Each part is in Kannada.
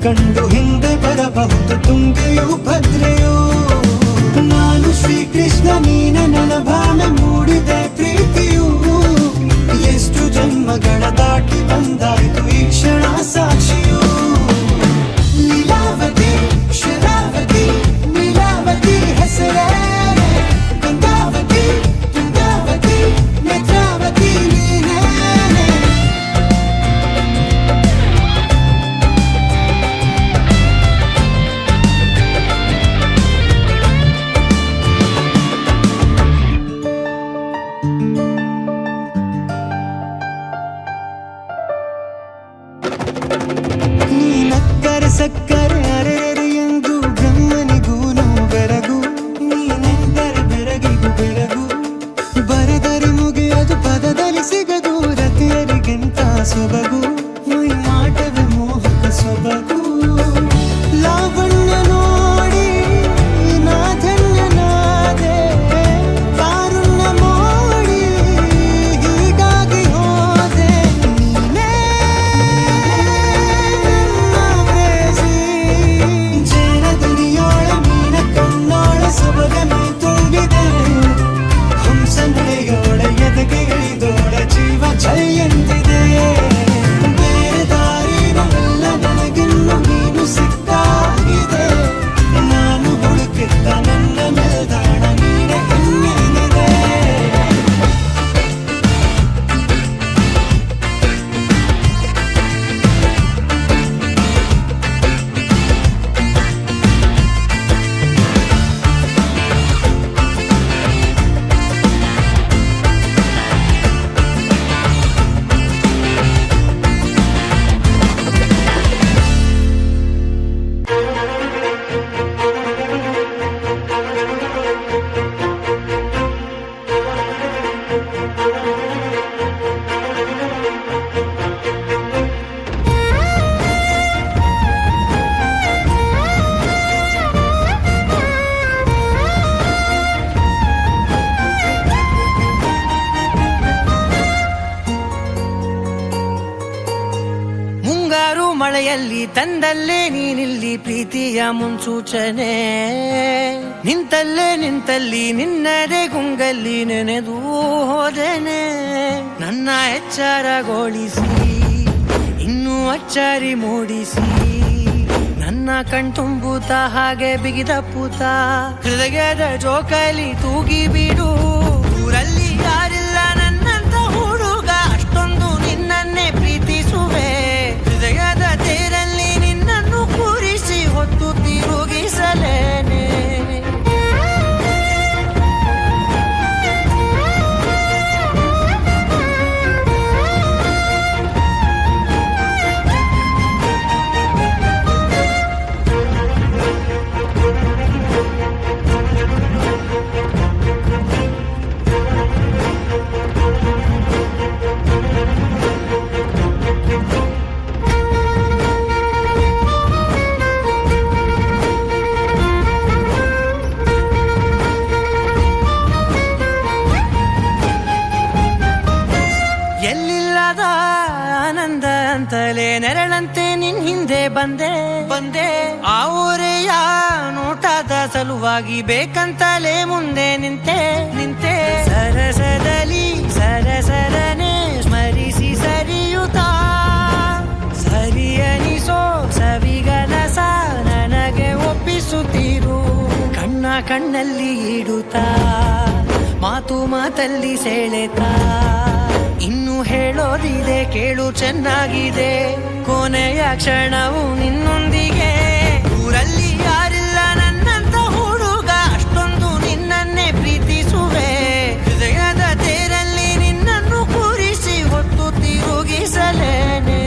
ಕಂಡು ಹಿಂದೆ ಬರಬಹುದು ತುಂಗೆಯೂ ಭದ್ರೆಯೂ ತಂದಲ್ಲೇ ನೀನಿಲ್ಲಿ ಪ್ರೀತಿಯ ಮುನ್ಸೂಚನೆ, ನಿಂತಲ್ಲಿ ನಿನ್ನದೇ ಗುಂಗಲ್ಲಿ ನೆನೆದು ಹೋದೆನೆ. ನನ್ನ ಎಚ್ಚರಗೊಳಿಸಿ ಇನ್ನೂ ಅಚ್ಚರಿ ಮೂಡಿಸಿ, ನನ್ನ ಕಣ್ತುಂಬುತ್ತ ಹಾಗೆ ಬಿಗಿದ ಪೂತ, ಹೃದಯದ ಜೋಕಾಲಿ ತೂಗಿ ಬಿಡು. ಊರಲ್ಲಿ ಯಾರಿಲ್ಲ ನನ್ನಂತ ಹುಡುಗ, ಅಷ್ಟೊಂದು ನಿನ್ನನ್ನೇ ಪ್ರೀತಿಸುವೆ. ಹೃದಯದ ತೇರಲ್ಲಿ ನಿನ್ನನ್ನು ಕೂರಿಸಿ ಹೊತ್ತು ತಿರುಗಿಸಲೇನೆ. ಎಲ್ಲಿಲ್ಲದ ಆನಂದ ಅಂತಲೇ ನೆರಳಂತೆ ನಿನ್ ಹಿಂದೆ ಬಂದೆ. ಆ ಊರೆಯ ನೋಟದ ಸಲುವಾಗಿ ಬೇಕಂತಲೇ ಮುಂದೆ ನಿಂತೆ. ಸರಸದಲ್ಲಿ ಸರಸರನೆ ಸ್ಮರಿಸಿ ಸರಿಯುತ್ತಾ, ಸರಿಯನಿಸೋ ಸವಿಗನಸ ನನಗೆ ಒಪ್ಪಿಸುತ್ತೀರು. ಕಣ್ಣಲ್ಲಿ ಇಡುತ್ತಾ, ಮಾತಲ್ಲಿ ಸೆಳೆತಾ, ಇನ್ನು ಹೇಳೋದಿದೆ ಕೇಳು ಚೆನ್ನಾಗಿದೆ. ಕೊನೆಯ ಕ್ಷಣವು ನಿನ್ನೊಂದಿಗೆ. ಊರಲ್ಲಿ ಯಾರಿಲ್ಲ ನನ್ನಂತ ಹುಡುಗ, ಅಷ್ಟೊಂದು ನಿನ್ನನ್ನೇ ಪ್ರೀತಿಸುವೆ. ಹೃದಯದ ತೇರಲ್ಲಿ ನಿನ್ನನ್ನು ಕೂರಿಸಿ ಹೊತ್ತು ತಿರುಗಿಸಲೇನೆ.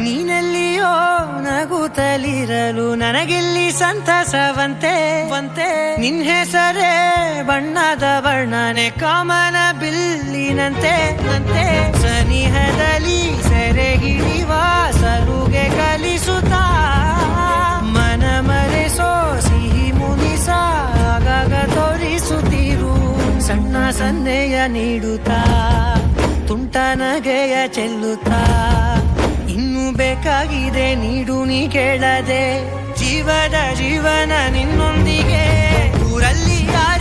ನೀನೆಲ್ಲಿಯೋ ನಗುತ್ತಲಿರಲು ನನಗಿಲ್ಲಿ ಸಂತಸವಂತೆ. ನಿನ್ ಹೆಸರೇ ಬಣ್ಣದ ವರ್ಣನೆ ಕಾಮನ ಬಿಲ್ಲಿನಂತೆ. ಸನಿಹದಲ್ಲಿ ಸೆರೆ ಹಿಡಿವ ಸಲುಗೆ ಕಲಿಸುತ್ತಾ, ಮನ ಮರೆಸೋ ಸಿಹಿ ಮುನಿಸ ಆಗಾಗ ತೋರಿಸುತ್ತೀರು. ಸಣ್ಣ ಸನ್ನೆಯ ನೀಡುತ್ತಾ, ತುಂಟ ನಗೆಯ ಚೆಲ್ಲುತ್ತಾ, ಇನ್ನು ಬೇಕಾಗಿದೆ ನೀಡು ನೀ ಕೇಳದೆ. ಜೀವನ ನಿನ್ನೊಂದಿಗೆ. ಊರಲ್ಲಿ ಯಾರು